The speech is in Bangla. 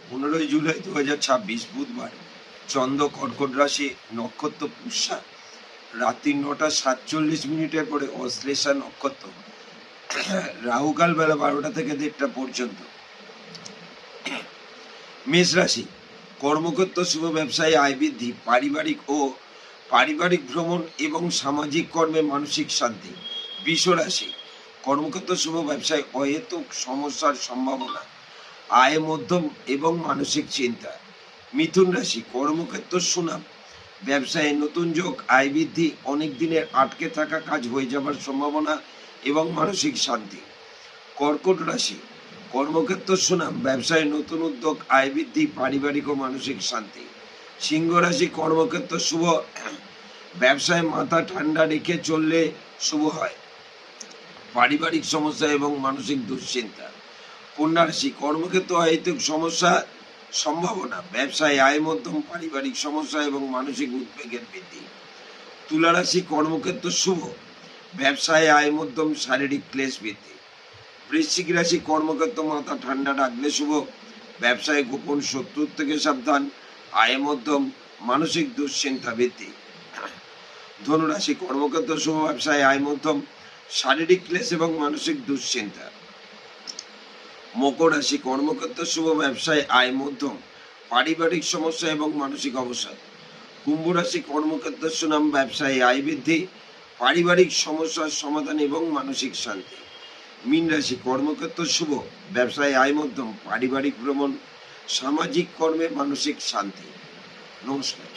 15 জুলাই 2026 বুধবার। চন্দ্র কর্কট রাশি, নক্ষত্র পুষ্যা, রাত্রি 9টা 47 পরে অশ্লেষা নক্ষত্র, রাহুকাল বেলা 12টা থেকে 1:30টা পর্যন্ত। মেষ রাশি, কর্মক্ষেত্র শুভ, ব্যবসায় আয় বৃদ্ধি, পারিবারিক ভ্রমণ এবং সামাজিক কর্মে মানসিক শান্তি। বৃষ রাশি, কর্মক্ষেত্র শুভ, ব্যবসায় অহেতুক সমস্যার সম্ভাবনা, আয় মধ্যম এবং মানসিক চিন্তা। মিথুন রাশি, কর্মক্ষেত্র সুনাম, ব্যবসায় নতুন যোগ, আয় বৃদ্ধি, অনেক দিনের আটকে থাকা কাজ হয়ে যাবার সম্ভাবনা এবং মানসিক শান্তি। কর্কট রাশি, কর্মক্ষেত্র সুনাম, ব্যবসায় নতুন উদ্যোগ, আয় বৃদ্ধি, পারিবারিক ও মানসিক শান্তি। সিংহ রাশি, কর্মক্ষেত্র শুভ, ব্যবসায় মাথা ঠান্ডা রেখে চললে শুভ হয়, পারিবারিক সমস্যা এবং মানসিক দুশ্চিন্তা। কন্যা রাশি, কর্মক্ষেত্র অহেতুক সমস্যা সম্ভাবনা, ব্যবসায় আয় মধ্যম, পারিবারিক সমস্যা এবং মানসিক উদ্বেগের বৃদ্ধি। তুলা রাশি, কর্মক্ষেত্র শুভ, ব্যবসায় আয় মধ্যম, শারীরিক ক্লেশ বৃদ্ধি। বৃশ্চিক রাশি, কর্মক্ষেত্র মাথা ঠান্ডা রাখলে শুভ, ব্যবসায় গোপন শত্রুর থেকে সাবধান, আয় মধ্যম, মানসিক দুশ্চিন্তা বৃদ্ধি। ধনু রাশি, কর্মক্ষেত্র শুভ, ব্যবসায় আয় মধ্যম, শারীরিক ক্লেশ এবং মানসিক দুশ্চিন্তা। মকর রাশি, কর্মক্ষেত্র শুভ, ব্যবসায় আয় মধ্যম, পারিবারিক সমস্যা এবং মানসিক অবসাদ। কুম্ভ রাশি, কর্মক্ষেত্র সুনাম, ব্যবসায় আয় বৃদ্ধি, পারিবারিক সমস্যার সমাধান এবং মানসিক শান্তি। মীন রাশি, কর্মক্ষেত্র শুভ, ব্যবসায় আয় মধ্যম, পারিবারিক ভ্রমণ, সামাজিক কর্মে মানসিক শান্তি। নমস্কার।